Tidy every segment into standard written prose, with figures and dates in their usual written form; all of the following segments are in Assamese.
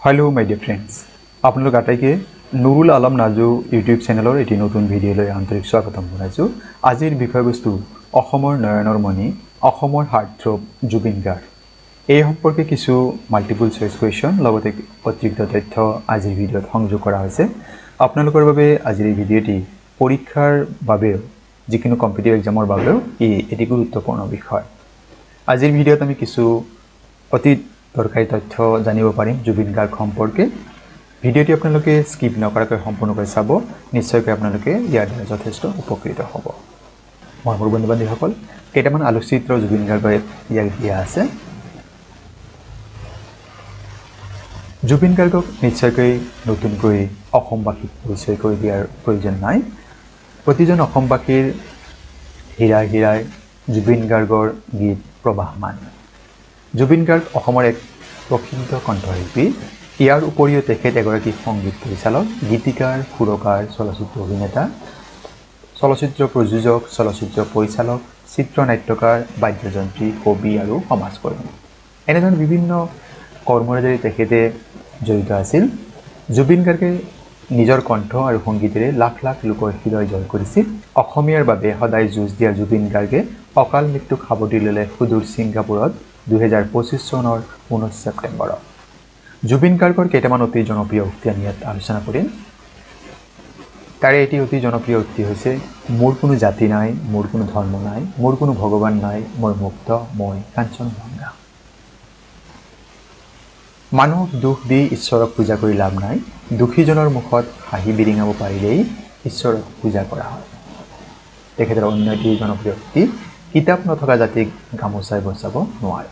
हेलो माय डियर फ्रेंड्स आपलोक आटाइके नुरुल आलम नाजु यूट्यूब चैनलर एटी नतुन भिडिओলৈ आंतरिक स्वागतम जनाइछु। आजिर বিষয়বস্তু অসমৰ নয়নৰ মণি অসমৰ হাৰ্টথ্ৰব জুবিন গাৰ্গ। এই সম্পৰ্কে কিছু মাল্টিপল চয়েস কোৱেশ্চন লগতে অতিৰিক্ত তথ্য আজিৰ ভিডিঅ'ত সংযোগ কৰা হৈছে। আপোনালোকৰ বাবে আজিৰ এই ভিডিঅ'টি পৰীক্ষাৰ বাবে যিকোনো কম্পিটিটিভ এক্সামৰ বাবে এটি গুৰুত্বপূৰ্ণ বিষয়। আজিৰ ভিডিঅ'ত আমি কিছু অতি দৰকাৰী তথ্য জানিব পাৰিম জুবিন গাৰ্গ সম্পৰ্কে। ভিডিঅ'টি আপোনালোকে স্কিপ নকৰাকৈ সম্পূৰ্ণকৈ চাব, নিশ্চয়কৈ আপোনালোকে ইয়াৰ দ্বাৰা যথেষ্ট উপকৃত হ'ব। মোৰ বন্ধু-বান্ধৱীসকল, কেইটামান আলোকচিত্ৰ জুবিন গাৰ্গৰ ইয়াক দিয়া আছে। জুবিন গাৰ্গক নিশ্চয়কৈ নতুনকৈ অসমবাসীক পৰিচয় কৰি দিয়াৰ প্ৰয়োজন নাই। প্ৰতিজন অসমবাসীৰ হীৰা হীৰাই জুবিন গাৰ্গৰ গীত প্ৰবাহমান। জুবিন গাৰ্গ অসমৰ এক প্ৰসিদ্ধ কণ্ঠশিল্পী। ইয়াৰ উপৰিও তেখেত এগৰাকী সংগীত পৰিচালক, গীতিকাৰ, সুৰকাৰ, চলচ্চিত্ৰ অভিনেতা, চলচ্চিত্ৰ প্ৰযোজক, চলচ্চিত্ৰ পৰিচালক, চিত্ৰনাট্যকাৰ, বাদ্যযন্ত্ৰী, কবি আৰু সমাজকৰ্মী। এনেধৰণৰ বিভিন্ন কৰ্মৰাজিৰে তেখেতে জড়িত আছিল। জুবিন গাৰ্গে নিজৰ কণ্ঠ আৰু সংগীতেৰে লাখ লাখ লোকৰ হৃদয় জয় কৰিছিল। অসমীয়াৰ বাবে সদায় যুঁজ দিয়া জুবিন গাৰ্গে অকাল মৃত্যুক সাৱটি ল'লে সুদূৰ ছিংগাপুৰত 2025 চনৰ 19 ছেপ্টেম্বৰত। জুবিন গাৰ্গৰ কেইটামান অতি জনপ্ৰিয় উক্তি আমি ইয়াত আলোচনা কৰিম। তাৰে এটি অতি জনপ্ৰিয় উক্তি হৈছে, মোৰ কোনো জাতি নাই, মোৰ কোনো ধৰ্ম নাই, মোৰ কোনো ভগৱান নাই, মই মুক্ত, মই কাঞ্চনজংঘা। মানুহক দুখ দি ঈশ্বৰক পূজা কৰি লাভ নাই, দুখীজনৰ মুখত হাঁহি বিৰিঙাব পাৰিলেই ঈশ্বৰক পূজা কৰা হয়। তেখেতৰ অন্য এটি জনপ্ৰিয় উক্তি, কিতাপ নথকা জাতিক গামোচাই বচাব নোৱাৰে।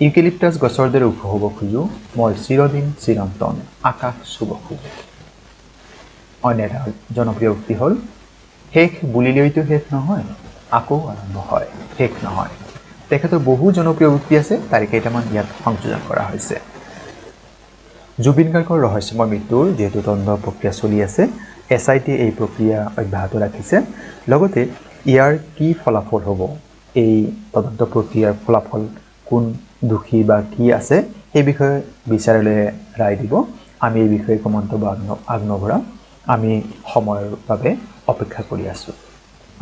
ইউকেলিপ্টাছ গছৰ দৰে ওখ হ'ব খোজো, মই চিৰদিন চিৰন্তন আকাশ চুব খোজো। অন্য এটা জনপ্ৰিয় উক্তি হ'ল, শেষ বুলিলেইতো শেষ নহয়, আকৌ আৰম্ভ হয়, শেষ নহয়। তেখেতৰ বহু জনপ্ৰিয় উক্তি আছে, তাৰে কেইটামান ইয়াত সংযোজন কৰা হৈছে। জুবিন গাৰ্গৰ ৰহস্যময় মৃত্যুৰ যিহেতু তদন্ত প্ৰক্ৰিয়া চলি আছে, SIT এই প্ৰক্ৰিয়া অব্যাহত ৰাখিছে। লগতে ইয়াৰ কি ফলাফল হ'ব, এই তদন্ত প্ৰক্ৰিয়াৰ ফলাফল কোন দোষী বা কি আছে, সেই বিষয়ে বিচাৰালয়ে ৰায় দিব। আমি এই বিষয়ে একো মন্তব্য আগনবঢ়াম। আমি সময়ৰ বাবে অপেক্ষা কৰি আছোঁ।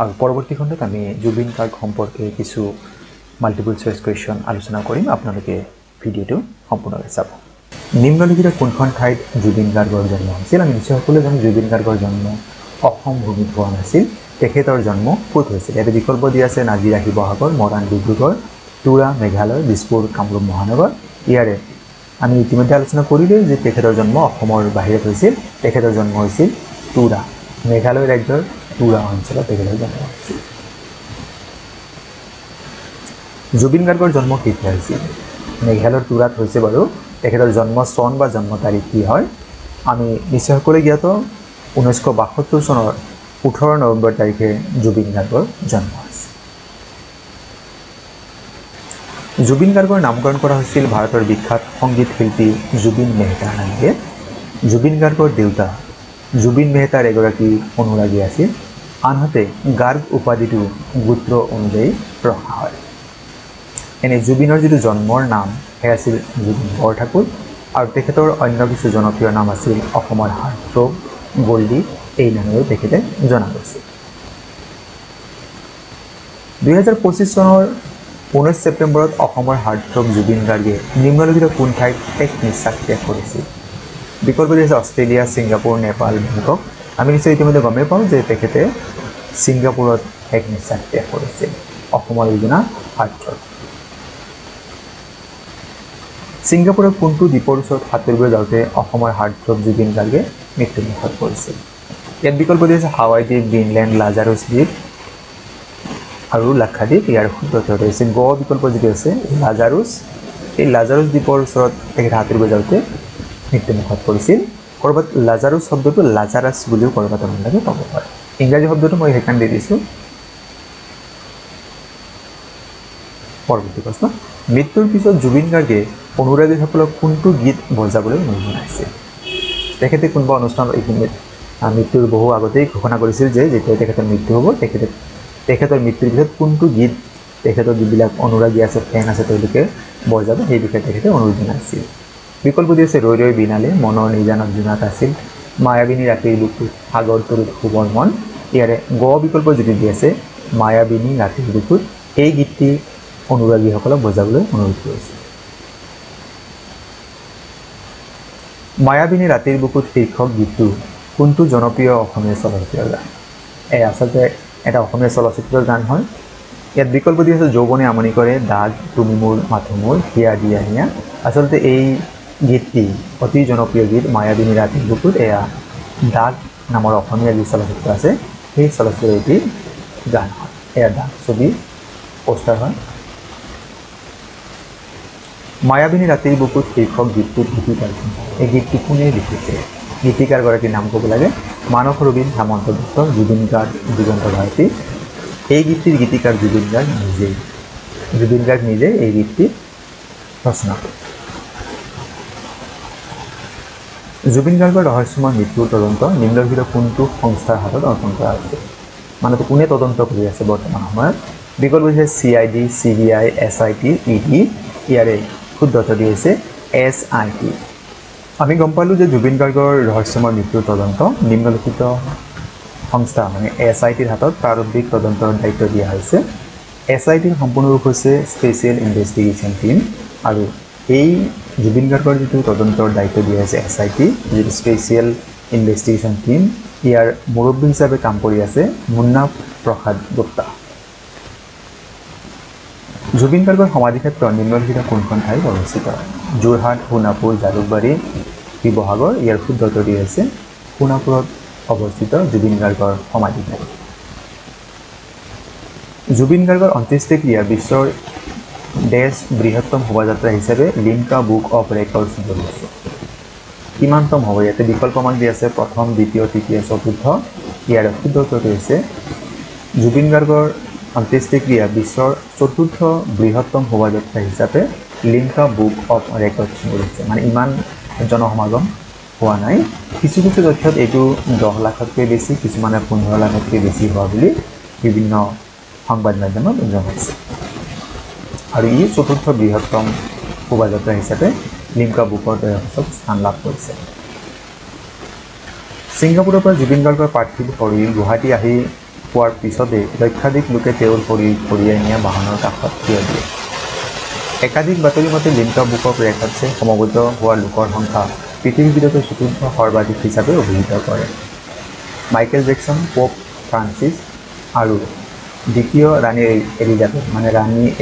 আৰু পৰৱৰ্তী খণ্ডত আমি জুবিন গাৰ্গ সম্পৰ্কে কিছু মাল্টিপল চয়েস কুৱেশ্যন আলোচনা কৰিম। আপোনালোকে ভিডিঅ'টো সম্পূৰ্ণকৈ চাব। নিম্নলিখিত কোনখন ঠাইত জুবিন গাৰ্গৰ জন্ম হৈছিল? আমি নিশ্চয় সকলোৱে জানো জুবিন গাৰ্গৰ জন্ম অসম ভূমিত হোৱা নাছিল। তেখেতৰ জন্ম ক'ত হৈছিল? ইয়াতে বিকল্প দিয়া আছে, নাজিৰা শিৱসাগৰ, মৰাণ ডিব্ৰুগড়, তুৰা মেঘালয়, দিছপুৰ কামৰূপ মহানগৰ। ইয়াৰে আমি ইতিমধ্যে আলোচনা কৰিলোঁ যে তেখেতৰ জন্ম অসমৰ বাহিৰত হৈছিল। তেখেতৰ জন্ম হৈছিল তুৰা, মেঘালয় ৰাজ্যৰ তুৰা অঞ্চলত তেখেতৰ জন্ম হৈছিল। জুবিন গাৰ্গৰ জন্ম কেতিয়া হৈছিল? মেঘালয়ৰ তুৰাত হৈছে বাৰু। তেখেতৰ জন্ম চন বা জন্ম তাৰিখ কি হয়? আমি নিশ্চয় সকলোৱে জ্ঞাত, 1972 চনৰ 18 নৱেম্বৰ তাৰিখে জুবিন গাৰ্গৰ জন্ম হৈছিল। জুবিন গাৰ্গৰ নামকৰণ কৰা হৈছিল ভাৰতৰ বিখ্যাত সংগীত শিল্পী জুবিন মেহতাৰ নামেৰে। জুবিন গাৰ্গৰ দেউতা জুবিন মেহতাৰ এগৰাকী অনুৰাগী আছিল। আনহাতে গাৰ্গ উপাধিটো গোত্ৰ অনুযায়ী ৰখা হয়। এনে জুবিনৰ যিটো জন্মৰ নাম সেয়া আছিল জুবিন বৰঠাকুৰ, আৰু তেখেতৰ অন্য কিছু জনপ্ৰিয় নাম আছিল অসমৰ হাৰ্টথ্ৰব, গল্ডী, এই নামেৰেও তেখেতে জনা গৈছিল। 2025 চনৰ 19 ছেপ্টেম্বৰত অসমৰ হাৰ্টথ্ৰব জুবিন গাৰ্গে নিম্নলিখিত কোন ঠাইত শেষ নিশ্বাস ত্যাগ কৰিছিল? বিকল্প দিছে অষ্ট্ৰেলিয়া, ছিংগাপুৰ, নেপাল, বেংকক। আমি নিশ্চয় ইতিমধ্যে গমেই পাওঁ যে তেখেতে ছিংগাপুৰত শেষ নিশ্বাস ত্যাগ কৰিছিল। অসমৰ যোজনা হাৰ্টথ্ৰব। ছিংগাপুৰৰ কোনটো দ্বীপৰ ওচৰত সাঁতুৰিব যাওঁতে অসমৰ হাৰ্টথ্ৰব জুবিন গাৰ্গে মৃত্যুমুখত পৰিছিল? ইয়াত বিকল্প দিছে হাৱাই দ্বীপ, গ্ৰীণলেণ্ড, লাজাৰুছ দ্বীপ আৰু লাক্ষাদ্বীপ। ইয়াৰ শুদ্ধটো হৈছে গ বিকল্প যিটো আছে লাজাৰুছ। এই লাজাৰুছ দ্বীপৰ ওচৰত তেখেতে সাঁতুৰিব যাওঁতে মৃত্যুমুখত পৰিছিল। ক'ৰবাত লাজাৰুছ শব্দটো লাজাৰাছ বুলিও ক'ৰবাত আপোনালোকে পাব পাৰে। ইংৰাজী শব্দটো মই সেইকাৰণে দি দিছোঁ। পৰৱৰ্তী প্ৰশ্ন, মৃত্যুৰ পিছত জুবিন গাৰ্গে অনুৰাগীসকলক কোনটো গীত বজাবলৈ জনাইছিল? তেখেতে কোনোবা অনুষ্ঠানত এইখিনিত মৃত্যুৰ বহু আগতেই ঘোষণা কৰিছিল যে যেতিয়া তেখেতৰ মৃত্যু হ'ব তেখেতৰ মৃত্যুৰ পিছত কোনটো গীত তেখেতৰ যিবিলাক অনুৰাগী আছে, ফেন আছে, তেওঁলোকে বজাব, সেই বিষয়ে তেখেতে অনুৰোধ জনাইছিল। বিকল্প দি আছে ৰৈ ৰৈ বিনালে মনৰ নিজানত জোনাক আছিল মায়াবিনী ৰাতিৰ বুকুত সাগৰ তৰুত শুবৰ মন ইয়াৰে গ বিকল্প যদি দি আছে মায়াবিনী ৰাতিৰ বুকুত এই গীতটি অনুৰাগীসকলক বজাবলৈ অনুৰোধ কৰিছে মায়াবিনী ৰাতিৰ বুকুত শীৰ্ষক গীতটো কোনটো জনপ্ৰিয় অসমীয়া চলচ্চিত্ৰৰ গান এই আচলতে এটা অসমীয়া চলচ্চিত্ৰৰ গান হয় ইয়াত বিকল্প দি আছে যৌৱনে আমনি কৰে দাগ তুমি মোৰ মাথো মোৰ হিয়া দিয়া হিয়া আচলতে এই গীতটি অতি জনপ্ৰিয় গীত মায়াবিনী ৰাতিৰ বুকুত এয়া দাগ নামৰ অসমীয়া যি চলচ্চিত্ৰ আছে সেই চলচ্চিত্ৰৰ এটি গান হয় এয়া দাগ ছবি পোষ্টাৰ হয় মায়াবিনী ৰাতিৰ বুকুত শীৰ্ষক গীতটোত গীতিকাৰ এই গীতটি কোনে লিখিছে গীতিকাৰগৰাকীৰ নাম ক'ব লাগে মানস ৰবীন হেমন্ত দত্ত জুবিন গাৰ্গ দিগন্ত ভাৰতী এই গীতটিৰ গীতিকাৰ জুবিন গাৰ্গ নিজে এই গীতটি ৰচনা কৰে জুবিন গাৰ্গৰ ৰহস্যময় মৃত্যুৰ তদন্ত নিম্নলিখিত কোনটো সংস্থাৰ হাতত অৰ্পণ কৰা হৈছে মানে কোনে তদন্ত কৰি আছে বৰ্তমান সময়ত বিকল্প হৈছে CID CBI SIT ED ইয়াৰে শুদ্ধ উত্তৰ হৈছে SIT আমি গম পালোঁ যে জুবিন গাৰ্গৰ ৰহস্যময় মৃত্যুৰ তদন্ত নিম্নলিখিত সংস্থা মানে SITৰ হাতত প্ৰাৰম্ভিক তদন্তৰ দায়িত্ব দিয়া হৈছে SITৰ সম্পূৰ্ণ ৰূপ হৈছে স্পেচিয়েল ইনভেষ্টিগেশ্যন টিম আৰু এই জুবিন গাৰ্গৰ যিটো তদন্তৰ দায়িত্ব দিয়া হৈছে SIT যিটো স্পেচিয়েল ইনভেষ্টিগেশ্যন টিম ইয়াৰ মুৰব্বী হিচাপে কাম কৰি আছে মুন্না প্ৰসাদ গুপ্তা জুবিন গাৰ্গৰ সমাধিক্ষেত্ৰ নিম্নলিখিত কোনখন ঠাইত অৱস্থিত যোৰহাট সোণাপুৰ জালুকবাৰী শিৱসাগৰ ইয়াৰ শুদ্ধ উত্তৰ দি আছে সোণাপুৰত অৱস্থিত জুবিন গাৰ্গৰ সমাধিক্ষেত্ৰ জুবিন গাৰ্গৰ অন্ত্যেষ্টিক্ৰিয়া বিশ্বৰ দেশ বৃহত্তম শোভাযাত্ৰা হিচাপে লিমকা বুক অফ ৰেকৰ্ডছ জ্বলিছে কিমানতম হ'ব ইয়াতে বিকল্প মান দি আছে প্ৰথম দ্বিতীয় তৃতীয় চতুৰ্থ ইয়াৰ শুদ্ধ উত্তৰটো হৈছে জুবিন গাৰ্গৰ অন্ত্যেষ্টিক্ৰিয়া বিশ্বৰ চতুৰ্থ বৃহত্তম শোভাযাত্ৰা হিচাপে লিমকা বুক অফ ৰেকৰ্ডছ জ্বলিছে মানে ইমান জনসমাগম হোৱা নাই কিছু কিছু তথ্যত এইটো 10 লাখতকৈ বেছি কিছুমানে 15 লাখতকৈ বেছি হোৱা বুলি বিভিন্ন সংবাদ মাধ্যমত জনাইছে আৰু ই চতুৰ্থ বৃহত্তম শোভাযাত্ৰা হিচাপে লিমকা বুকৰ স্থান লাভ কৰিছে ছিংগাপুৰৰ পৰা জুবিন গাৰ্গৰ পাৰ্থিৱ শৰীৰ গুৱাহাটী আহি পোৱাৰ পিছতে লক্ষাধিক লোকে তেওঁৰ শৰীৰ কঢ়িয়াই নিয়া বাহনৰ কাষত থিয় দিয়ে একাধিক বাতৰি মতে লিমকা বুক অফ ৰেকৰ্ডছে সমবেত হোৱা লোকৰ সংখ্যা পৃথিৱীৰ ভিতৰতে চতুৰ্থ সৰ্বাধিক হিচাপে অভিহিত কৰে মাইকেল জেকসন পোপ ফ্ৰান্সিছ আৰু দ্বিতীয় ৰাণী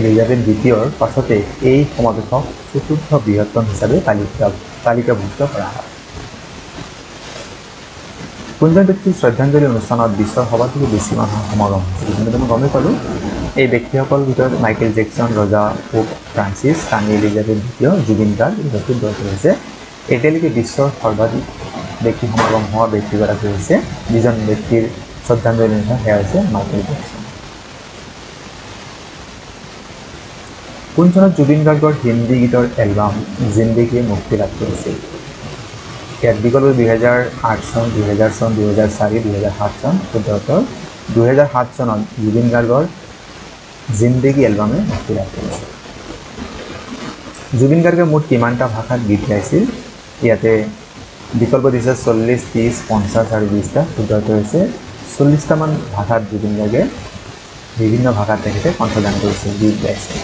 এলিজাবেথ দ্বিতীয়ৰ পাছতে এই সমাৱেশক চতুৰ্থ বৃহত্তম হিচাপে তালিকাভুক্ত কৰা হয় কোনজন ব্যক্তিৰ শ্ৰদ্ধাঞ্জলি অনুষ্ঠানত বিশ্বৰ সবাতোকৈ বেছি মানুহৰ সমাগম হৈছিল আমি গমেই পালোঁ এই ব্যক্তিসকলৰ ভিতৰত মাইকেল জেকসন ৰজা পোপ ফ্ৰান্সিছ ৰাণী এলিজাবেথ দ্বিতীয় জুবিন গাৰ্গ শুদ্ধ উত্তৰ হৈছে এতিয়ালৈকে বিশ্বৰ সৰ্বাধিক ব্যক্তি সমাগম হোৱা ব্যক্তিগৰাকী হৈছে যিজন ব্যক্তিৰ শ্ৰদ্ধাঞ্জলি অনুষ্ঠান সেয়া হৈছে মাইকেল জেকসন কোন চনত জুবিন গাৰ্গৰ হিন্দী গীতৰ এলবাম জিন্দগী মুক্তি লাভ কৰিছিল ইয়াত বিকল্প 2008 চন 2000 চন 2004 2007 চন শুদ্ধ উত্তৰ 2007 চনত জুবিন গাৰ্গৰ জিন্দগী এলবামে মুক্তি লাভ কৰিছিল জুবিন গাৰ্গে মুঠ কিমানটা ভাষাত গীত গাইছিল ইয়াতে বিকল্প দিছে 40 30 50 আৰু 20টা শুদ্ধ উত্তৰ হৈছে 40টা মান ভাষাত জুবিন গাৰ্গে বিভিন্ন ভাষাত তেখেতে কণ্ঠদান কৰিছিল গীত গাইছিল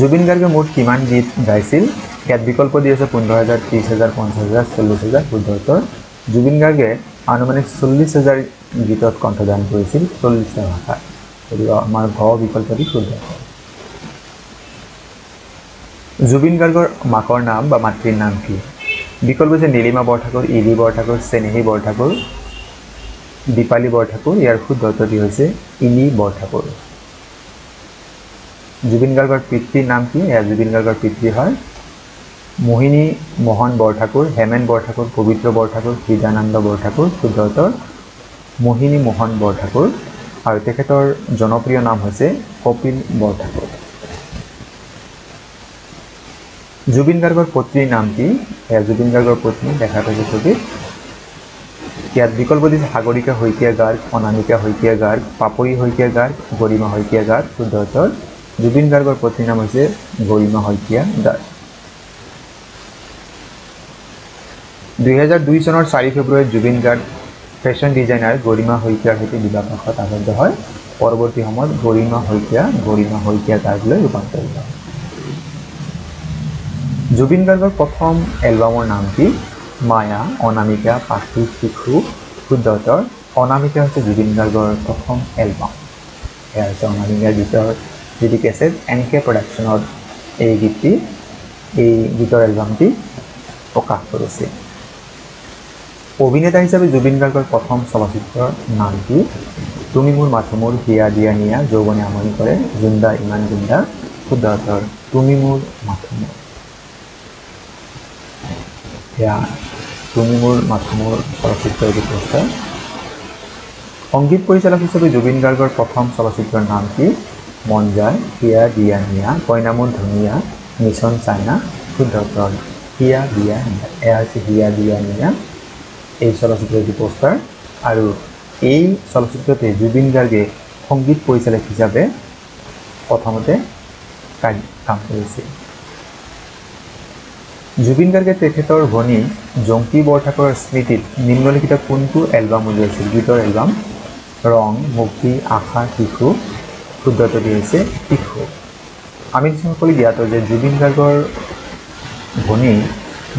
জুবিন গাৰ্গে মুঠ কিমান গীত গাইছিল ইয়াত বিকল্প দি আছে 15000 30000 50000 40000 শুদ্ধ উত্তৰ জুবিন গাৰ্গে আনুমানিক 40000 গীতত কণ্ঠদান কৰিছিল 40টা ভাষাত গতিকে আমাৰ ঘ বিকল্পটি শুদ্ধ জুবিন গাৰ্গৰ মাকৰ নাম বা মাতৃৰ নাম কি বিকল্প হৈছে নীলিমা বৰঠাকুৰ ইলি বৰঠাকুৰ চেনেহী বৰঠাকুৰ দীপালী বৰঠাকুৰ ইয়াৰ শুদ্ধ উত্তৰটি হৈছে ইলি বৰঠাকুৰ জুবিন গাৰ্গৰ পিতৃৰ নাম কি এয়া জুবিন গাৰ্গৰ পিতৃ হয় মোহিনী মোহন বৰঠাকুৰ হেমেন বৰঠাকুৰ পবিত্ৰ বৰঠাকুৰ হৃদানন্দ বৰঠাকুৰ শুদ্ধ উত্তৰ মোহিনী মোহন বৰঠাকুৰ আৰু তেখেতৰ জনপ্ৰিয় নাম হৈছে কপিল বৰঠাকুৰ জুবিন গাৰ্গৰ পত্নীৰ নাম কি এয়া জুবিন গাৰ্গৰ পত্নী দেখা পাইছে ছবিত ইয়াত বিকল্প দিছে সাগৰিকা শইকীয়া গাৰ্গ অনামিকা শইকীয়া গাৰ্গ পাপৰি শইকীয়া গাৰ্গ গৰিমা শইকীয়া গাৰ্গ শুদ্ধ উত্তৰ জুবিন গাৰ্গৰ পত্নীৰ নাম হৈছে গৰিমা শইকীয়া গাৰ্গ 2002 চনৰ 4 ফেব্ৰুৱাৰীত জুবিন গাৰ্গ ফেশ্বন ডিজাইনাৰ গৰিমা শইকীয়াৰ সৈতে বিবাহপাশত আবদ্ধ হয়। পৰৱৰ্তী সময়ত গৰিমা শইকীয়া গাৰ্গলৈ ৰূপান্তৰিত হয়। জুবিন গাৰ্গৰ প্ৰথম এলবামৰ নাম কি? মায়া, অনামিকা, পাখি, শিশু। শুদ্ধ উত্তৰ অনামিকা হৈছে জুবিন গাৰ্গৰ প্ৰথম এলবাম। এয়া হৈছে অনামিকা গীতৰ যিটো কেছেট NK প্ৰডাকশ্যনৰ এই গীতৰ এলবামটি প্ৰকাশ কৰিছে। অভিনেতা হিচাপে জুবিন গাৰ্গৰ প্ৰথম চলচ্চিত্ৰৰ নাম কি? তুমি মোৰ মাথো মোৰ, হিয়া দিয়া নিয়া, যৌৱনে আমনি কৰে, জিন্দা ইমান জিন্দা। শুদ্ধ উত্তৰ তুমি মোৰ মাথো মোৰ। এয়া তুমি মোৰ মাথো মোৰ চলচ্চিত্ৰৰ এটি পোষ্টাৰ। সংগীত পৰিচালক হিচাপে জুবিন গাৰ্গৰ প্ৰথম চলচ্চিত্ৰৰ নাম কি? মন যায়, হিয়া দিয়া নিয়া, কইনা মোৰ ধুনীয়া, মিছন চাইনা। শুদ্ধ উত্তৰ হিয়া দিয়া নিয়া। এয়া হৈছে হিয়া দিয়া নিয়া এই চলচ্চিত্ৰৰ এটি পোষ্টাৰ। আৰু এই চলচ্চিত্ৰতে জুবিন গাৰ্গে সংগীত পৰিচালক হিচাপে প্ৰথমতে কাম কৰিছিল। জুবিন গাৰ্গে তেখেতৰ ভনী জংকী বৰঠাকুৰৰ স্মৃতিত নিম্নলিখিত কোনটো এলবাম উলিয়াইছিল? গীতৰ এলবাম। ৰং, মুক্তি, আশা, শিশু। শুদ্ধ উত্তৰটি হৈছে শিশু। আমি সকলোৱে জ্ঞাত যে জুবিন গাৰ্গৰ ভনী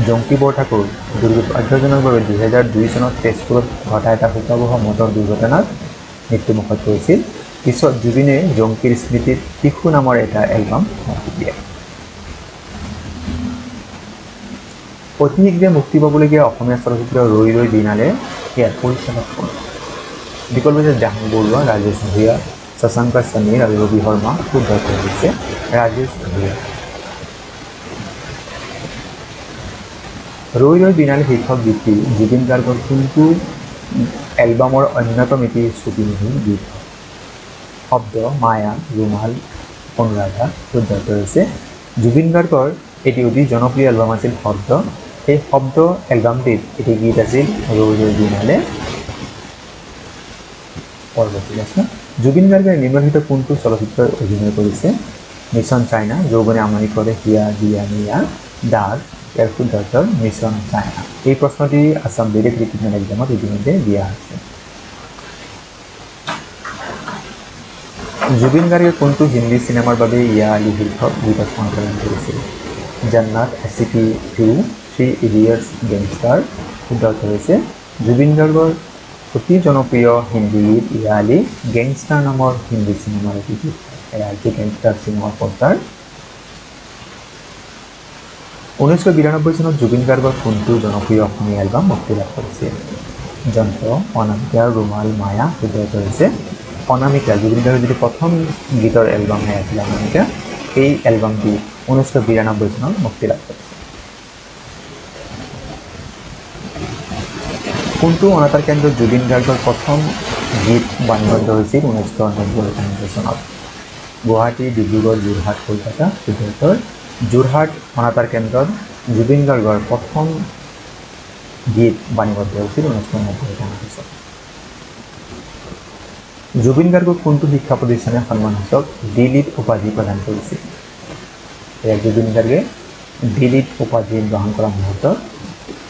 জংকী বৰঠাকুৰ দুৰ্ঘটনাৰ বাবে 2002 চনত তেজপুৰত ঘটা এটা শোকাবহ মটৰ দুৰ্ঘটনাত মৃত্যুমুখত পৰিছিল। পিছত জুবিনে জংকীৰ স্মৃতিত শিশু নামৰ এটা এলবাম মুক্তি দিয়ে। অতি শীঘ্ৰে মুক্তি পাবলগীয়া অসমীয়া চলচ্চিত্ৰ ৰৈ ৰৈ বিনালে ইয়াৰ পৰিচালক কোন? বিকল্প হৈছে জাহান বৰুৱা, ৰাজেশ ভূঞা, শশাংক সমীৰ আৰু ৰবি শৰ্মা। শুদ্ধ উত্তৰ হৈছে ৰাজেশ ভূঞা। ৰৈ ৰৈ বিনালে শীৰ্ষক গীতটি জুবিন গাৰ্গৰ কোনটো এলবামৰ অন্যতম এটি শ্ৰুতিমধুৰ গীত? শব্দ, মায়া, ৰুমাল, অনুৰাধা। শুদ্ধ উত্তৰ হৈছে জুবিন গাৰ্গৰ এটি অতি জনপ্ৰিয় এলবাম আছিল শব্দ। এই শব্দ এলবামটিত এটি গীত আছিল ৰৈ ৰৈ বিনালে। পৰৱৰ্তী প্ৰশ্ন, জুবিন গাৰ্গে নিম্নলিখিত কোনটো চলচ্চিত্ৰত অভিনয় কৰিছে? মিছন চাইনা, যৌৱনে আমনি কৰে, হিয়া দিয়া নিয়া, দাগ। ইয়াৰ শুদ্ধ উত্তৰ মিছন চাইনা। এই প্ৰশ্নটি আছাম ডিৰেক্ট ৰিক্ৰুটমেণ্ট এক্সামত ইতিমধ্যে দিয়া হৈছে। জুবিন গাৰ্গে কোনটো হিন্দী চিনেমাৰ বাবে ইয়া আলি শীৰ্ষক গীতত সঞ্চালন কৰিছিল? জান্নাত, SCP 2, 3 ইডিয়টছ, গেংষ্টাৰ। শুদ্ধ উত্তৰ হৈছে জুবিন গাৰ্গৰ অতি জনপ্ৰিয় হিন্দী গীত ইয়া আলি গেংষ্টাৰ নামৰ হিন্দী চিনেমাৰ এটি গীত। এয়া হৈছে গেংষ্টাৰ চিনেমাৰ পোষ্টাৰ। 1992 চনত জুবিন গাৰ্গৰ কোনটো জনপ্ৰিয় অসমীয়া এলবাম মুক্তি লাভ কৰিছিল? যন্ত্ৰ, অনামিকা, ৰুমাল, মায়া। শুদ্ধ উত্তৰ হৈছে অনামিকা। জুবিন গাৰ্গৰ যিটো প্ৰথম গীতৰ এলবাম আছিল অনামিকা, এই এলবামটি 1992 চনত মুক্তি লাভ কৰিছিল। কোনটো অনাতাঁৰ কেন্দ্ৰত জুবিন গাৰ্গৰ প্ৰথম গীত বাণীবদ্ধ হৈছিল 1990 চনত? গুৱাহাটী, ডিব্ৰুগড়, যোৰহাট, কলকাতা। শুদ্ধ উত্তৰ যোৰহাট অনাতাঁৰ কেন্দ্ৰত জুবিন গাৰ্গৰ প্ৰথম গীত বাণীবদ্ধ হৈছিল 1990 চনত। জুবিন গাৰ্গক কোনটো শিক্ষা প্ৰতিষ্ঠানে সন্মানসূচক D.Litt উপাধি প্ৰদান কৰিছিল? এয়া জুবিন গাৰ্গে D.Litt উপাধি গ্ৰহণ কৰা মুহূৰ্তত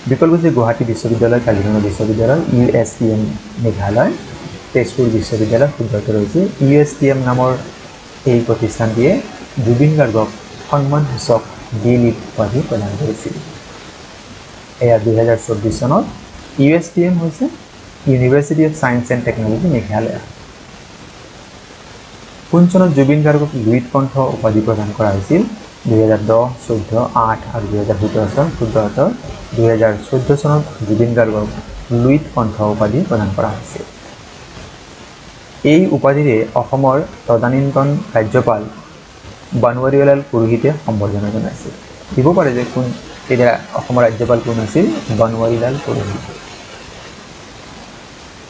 বিকল্প হৈছে গুৱাহাটী বিশ্ববিদ্যালয়, কাজিৰঙা বিশ্ববিদ্যালয়, USTM মেঘালয়, তেজপুৰ বিশ্ববিদ্যালয়। শুদ্ধ উত্তৰ হৈছে USTM নামৰ এই প্ৰতিষ্ঠানটিয়ে জুবিন গাৰ্গক সন্মানসূচক D.Litt উপাধি প্ৰদান কৰিছিল। এয়া 2024 চনত। USTM হৈছে university of science and technology, Meghalaya. কোন চনত জুবিন গাৰ্গক লুইত কণ্ঠ উপাধি প্ৰদান কৰা হৈছিল? 2010, 14, 8 আৰু 2017 চন। শুদ্ধ উত্তৰ 2014 চনত জুবিন গাৰ্গক লুইত কণ্ঠ উপাধি প্ৰদান কৰা হৈছিল। এই উপাধিৰে অসমৰ তদানীন্তন ৰাজ্যপাল বনৱাৰীলাল পুৰোহিতে সম্বৰ্ধনা জনাইছিল। দিব পাৰে যে কোন তেতিয়া অসমৰ ৰাজ্যপাল কোন আছিল? বনৱাৰীলাল পুৰোহিত।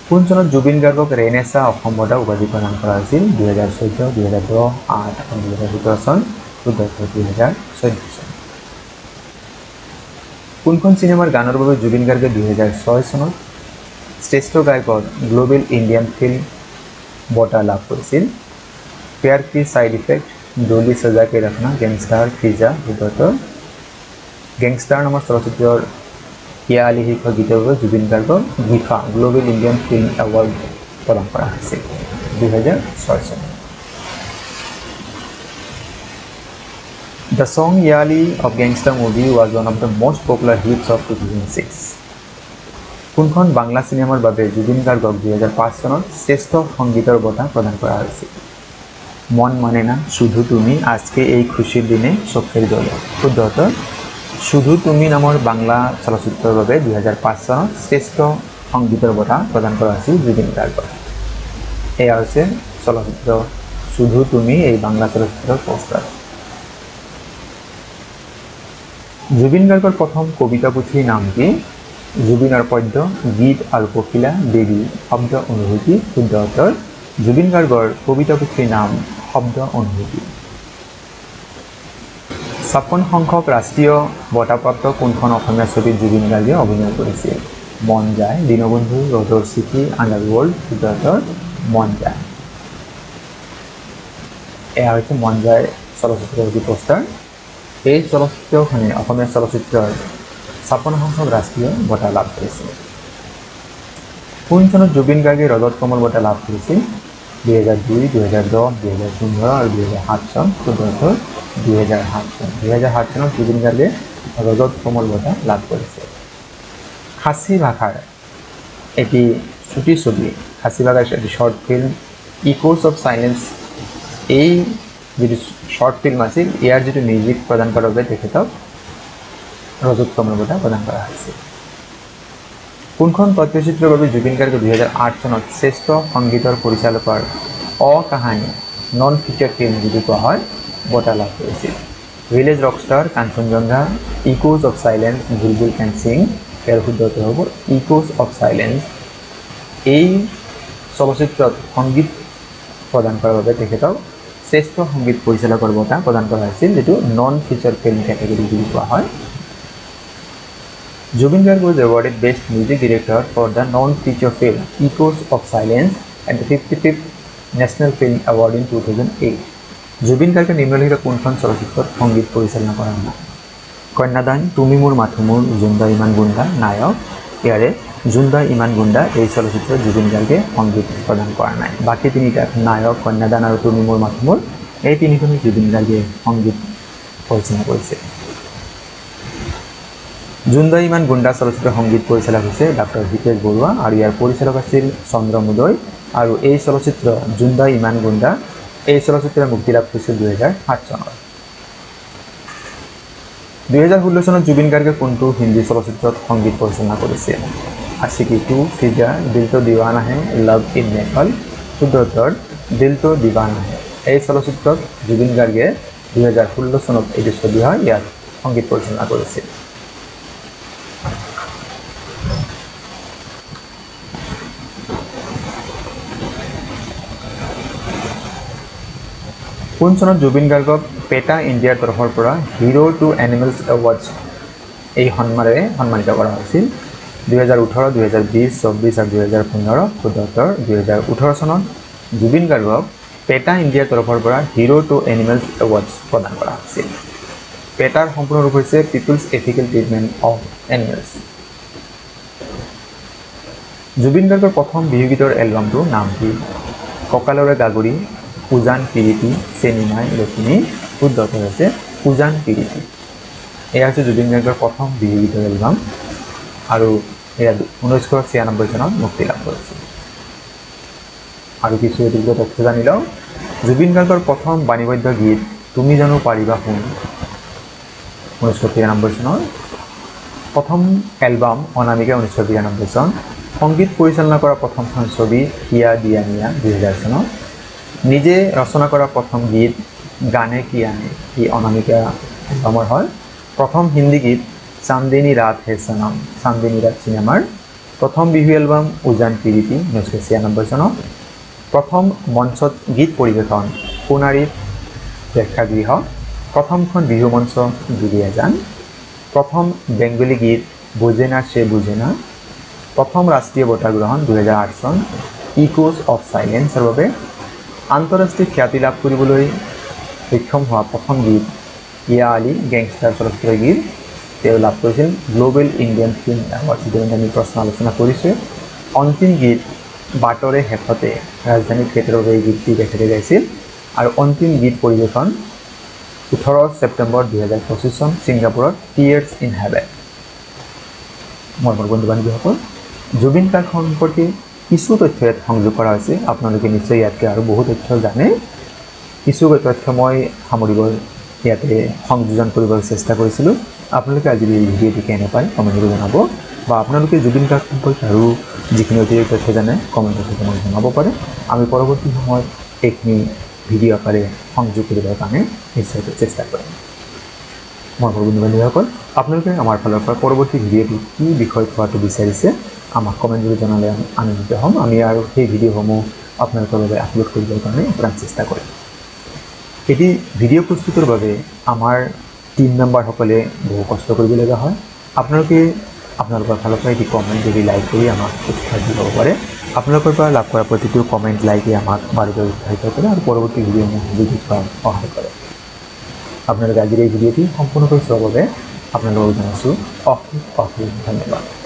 কোন চনত জুবিন গাৰ্গক ৰেনেছা অসম বঁটা উপাধি প্ৰদান কৰা হৈছিল? 2014, 2010, 8 আৰু 2017 চন। শুদ্ধ উত্তৰ 2014 চন। কোনখন চিনেমাৰ গানৰ বাবে জুবিন গাৰ্গে 2006 চনত শ্ৰেষ্ঠ গায়কৰ গ্লোবেল ইণ্ডিয়ান ফিল্ম বঁটা লাভ কৰিছিল? প্যাৰ কি সাইড ইফেক্ট, ডলি সজা কে ৰখনা, গেংষ্টাৰ, ফিজা। শুদ্ধ উত্তৰ গেংষ্টাৰ নামৰ চলচ্চিত্ৰৰ হিয়া আলী শীৰ্ষক গীতৰ বাবে জুবিন গাৰ্গক গিফা গ্লোবেল ইণ্ডিয়ান ফিল্ম এৱাৰ্ড প্ৰদান কৰা হৈছিল 2006 চনত। The song Yali of Gangster movie was one of the most popular hits of 2006. কোনখন বাংলা সিনেমাৰ বাবে জুবিন গাৰ্গক 2005 চনত শ্ৰেষ্ঠ সংগীতৰ বঁটা প্ৰদান কৰা হৈছিল? মন মানে না, শুধু তুমি, আজকে এই খুশিৰ দিনে, চোখেৰ জলে। শুদ্ধ উত্তৰ শুধু তুমি নামৰ বাংলা চলচ্চিত্ৰৰ বাবে 2005 চনত শ্ৰেষ্ঠ সংগীতৰ বঁটা প্ৰদান কৰা হৈছিল জুবিন গাৰ্গক। এয়া হৈছে চলচ্চিত্ৰ শুধু তুমি, এই বাংলা চলচ্চিত্ৰৰ পোষ্টাৰ। জুবিন গাৰ্গৰ প্ৰথম কবিতা পুথিৰ নাম কি? জুবিনৰ পদ্য, গীত আৰু পখিলা, দেৱী, শব্দ, অনুভূতি। শুদ্ধ উত্তৰ জুবিন গাৰ্গৰ কবিতা পুথিৰ নাম শব্দ অনুভূতি। 56 সংখ্যক ৰাষ্ট্ৰীয় বঁটাপ্ৰাপ্ত কোনখন অসমীয়া ছবিত জুবিন গাৰ্গে অভিনয় কৰিছিল? মন যায়, দীনবন্ধু, ৰ'দৰ চিঠি, আণ্ডাৰৱৰ্ল্ড। শুদ্ধ উত্তৰ মন যায়। এয়া হৈছে মন যায় চলচ্চিত্ৰৰ যি পোষ্টাৰ। এই চলচ্চিত্ৰখনে অসমীয়া চলচ্চিত্ৰৰ 56 সংখ্যক ৰাষ্ট্ৰীয় বঁটা লাভ কৰিছিল। কোন চনত জুবিন গাৰ্গে ৰজত কমল বঁটা লাভ কৰিছিল? 2002, 2010, 2015 আৰু 2007 চন। শুদ্ধ উত্তৰ 2007 চন। 2007 চনত জুবিন গাৰ্গে ৰজত কমল বঁটা লাভ কৰিছিল। খাচী ভাষাৰ এটি ছুটি ছবি, খাচী ভাষাৰ এটি short film Echoes of silence, এই যিটো শৰ্ট ফিল্ম আছিল ইয়াৰ যিটো মিউজিক প্ৰদান কৰাৰ বাবে তেখেতক ৰজত কমল বঁটা প্ৰদান কৰা হৈছিল। কোনখন তথ্যচিত্ৰৰ বাবে জুবিন গাৰ্গে 2008 চনত শ্ৰেষ্ঠ সংগীতৰ পৰিচালকৰ অকাহানী নন ফিচাৰ ফিল্ম যিটো কোৱা হয় বঁটা লাভ কৰিছিল? Village rockstar, Kanchenjunga, echoes of silence, Bulbul can sing. ইয়াৰ শুদ্ধ উত্তৰ হ'ব ইকোজ অফ চাইলেন্স। এই চলচ্চিত্ৰত সংগীত প্ৰদান কৰাৰ বাবে তেখেতক শ্ৰেষ্ঠ সংগীত পৰিচালকৰ বঁটা প্ৰদান কৰা হৈছিল, যিটো নন ফিচাৰ ফিল্ম কেটেগৰী বুলি কোৱা হয়। Zubin Garg was awarded Best Music Director for the non-feature film Echoes of Silence at the 55th National Film Award in 2008. Zubeen গাৰ্গে নিম্নলিখিত কোনখন চলচ্চিত্ৰত সংগীত পৰিচালনা কৰা নাই? কন্যাদান, তুমি মোৰ মাথো মোৰ, জুন্দা ইমান গুণ্ডা, নায়ক। ইয়াৰে জুন্দা ইমান গুণ্ডা এই চলচ্চিত্ৰত জুবিন গাৰ্গে সংগীত প্ৰদান কৰা নাই। বাকী তিনিটা নায়ক, কন্যাদান আৰু তুমি মোৰ মাথো মোৰ এই তিনিখনে জুবিন গাৰ্গে সংগীত পৰিচালনা কৰিছে। জুন্দা ইমান গুণ্ডা চলচ্চিত্ৰৰ সংগীত পৰিচালক হৈছে ডক্টৰ হিতেশ বৰুৱা আৰু ইয়াৰ পৰিচালক আছিল চন্দ্ৰমোদয়। আৰু এই চলচ্চিত্ৰ জুন্দা ইমান গুণ্ডা এই চলচ্চিত্ৰৰ মুক্তি লাভ কৰিছিল 2007 চনত। 2016 চনত জুবিন গাৰ্গে কোনটো হিন্দী চলচ্চিত্ৰত সংগীত পৰিচালনা কৰিছিল? আশিকি 2, ফিজা, দিল তো দিৱানা হে, লাভ ইন নেপাল। শুদ্ধ উত্তৰ দিল তো দিৱানা হে। এই চলচ্চিত্ৰত জুবিন গাৰ্গে 2016 চনত এইটো ছবি হয় ইয়াত সংগীত পৰিচালনা কৰিছিল। কোন চনত জুবিন গাৰ্গক পেটা ইণ্ডিয়াৰ তৰফৰ পৰা হিৰো টু এনিমেলছ এৱাৰ্ডছ এই সন্মানেৰে সন্মানিত কৰা হৈছিল? 2018, 2020, 24 আৰু 2015। শুদ্ধ উত্তৰ 2018 চনত জুবিন গাৰ্গক পেটা ইণ্ডিয়াৰ তৰফৰ পৰা হিৰো টু এনিমেলছ এৱাৰ্ডছ প্ৰদান কৰা হৈছিল। পেটাৰ সম্পূৰ্ণ ৰূপ হৈছে people's ethical treatment of animals. Zubeen গাৰ্গৰ প্ৰথম বিহুগীতৰ এলবামটোৰ নাম কি? কঁকালৰে গাগৰি, উজান পিৰিতি, চেনিমাই লখিমী। শুদ্ধ উত্তৰ হৈছে উজান পিৰিতি। এয়া হৈছে জুবিন গাৰ্গৰ প্ৰথম বিহুগীতৰ এলবাম আৰু এয়া 1996 চনত মুক্তি লাভ কৰিছিল। আৰু কিছু অতিৰিক্ত তথ্য জানি লওঁ। জুবিন গাৰ্গৰ প্ৰথম বাণীবদ্ধ গীত তুমি জানো পাৰিবা শুন 1993 চনৰ। প্ৰথম এলবাম অনামিকা 1992 চন। সংগীত পৰিচালনা কৰা প্ৰথমখন ছবি হিয়া দিয়া নিয়া 2000 চনত। নিজে ৰচনা কৰা প্ৰথম গীত গানে কি আনে ই অনামিকা এলবামৰ হয়। প্ৰথম হিন্দী গীত চান্দিনী ৰাত হে সনম, চান্দিনী ৰাত চিনেমাৰ। প্ৰথম বিহু এলবাম উজান পিৰিতি 1996 চনত। প্ৰথম মঞ্চত গীত পৰিৱেশন সোণাৰীত প্ৰেক্ষাগৃহ। প্ৰথমখন বিহু মঞ্চ জুলিয়া জান। প্ৰথম বেংগলী গীত বুজেনা সে বুজেনা। প্ৰথম ৰাষ্ট্ৰীয় বঁটা গ্ৰহণ 2008 চন ইকোজ অফ চাইলেন্সৰ বাবে। আন্তঃৰাষ্ট্ৰীয় খ্যাতি লাভ কৰিবলৈ সক্ষম হোৱা প্ৰথম গীত ইয়া আলী গেংষ্টাৰ চলচ্চিত্ৰৰ গীত তেওঁ লাভ কৰিছিল গ্লোবেল ইণ্ডিয়ান ফিল্ম এৱাৰ্ড যিটো আমি প্ৰশ্ন আলোচনা কৰিছোঁ অন্তিম গীত বাটৰে শেষতে ৰাজধানী থিয়েটাৰৰ এই গীতটি তেখেতে গাইছিল আৰু অন্তিম গীত পৰিৱেশন 18 ছেপ্টেম্বৰ 2025 চন ছিংগাপুৰত টিয়াৰ্ছ ইন হেভেন মোৰ বন্ধু বান্ধৱীসকল জুবিন গাৰ্গ সম্পৰ্কে কিছু তথ্য ইয়াত সংযোগ কৰা হৈছে আপোনালোকে নিশ্চয় ইয়াতকৈ আৰু বহু তথ্য জানে কিছু তথ্য মই সামৰিব ইয়াতে সংযোজন কৰিবলৈ চেষ্টা কৰিছিলোঁ আপোনালোকে আজি এই ভিডিঅ'টি কেনে পায় কমেণ্টত জনাব বা আপোনালোকে জুবিন গাৰ্গ সম্পৰ্কে আৰু যিখিনি অতিৰিক্ত তথ্য জানে কমেণ্টত মোক জনাব পাৰে আমি পৰৱৰ্তী সময়ত এইখিনি ভিডিঅ' আকাৰে সংযোগ কৰিবৰ কাৰণে নিশ্চয় চেষ্টা কৰিম মোৰ বন্ধু বান্ধৱীসকল আপোনালোকে আমাৰ ফালৰ পৰা পৰৱৰ্তী ভিডিঅ'টো কি বিষয় পোৱাটো বিচাৰিছে আমাক কমেণ্ট কৰি জনালে আমি আনন্দিত হ'ম আমি আৰু সেই ভিডিঅ'সমূহ আপোনালোকৰ বাবে আপলোড কৰিবৰ কাৰণে প্ৰাণ চেষ্টা কৰিম এটি ভিডিঅ' প্ৰস্তুতৰ বাবে আমাৰ টিম মেম্বাৰসকলে বহু কষ্ট কৰিবলগীয়া হয় আপোনালোকে আপোনালোকৰ ফালৰ পৰা এটি কমেণ্ট যদি লাইক কৰি আমাক উৎসাহ দিব পাৰে আপোনালোকৰ পৰা লাভ কৰা প্ৰতিটো কমেণ্ট লাইকে আমাক বাৰুকৈ উৎসাহিত কৰে আৰু পৰৱৰ্তী ভিডিঅ'সমূহ সুযোগ কৰাত সহায় কৰে আপোনালোকে আজিৰ এই ভিডিঅ'টি সম্পূৰ্ণকৈ চোৱাৰ বাবে আপোনালোকক জনাইছোঁ অশেষ অশেষ ধন্যবাদ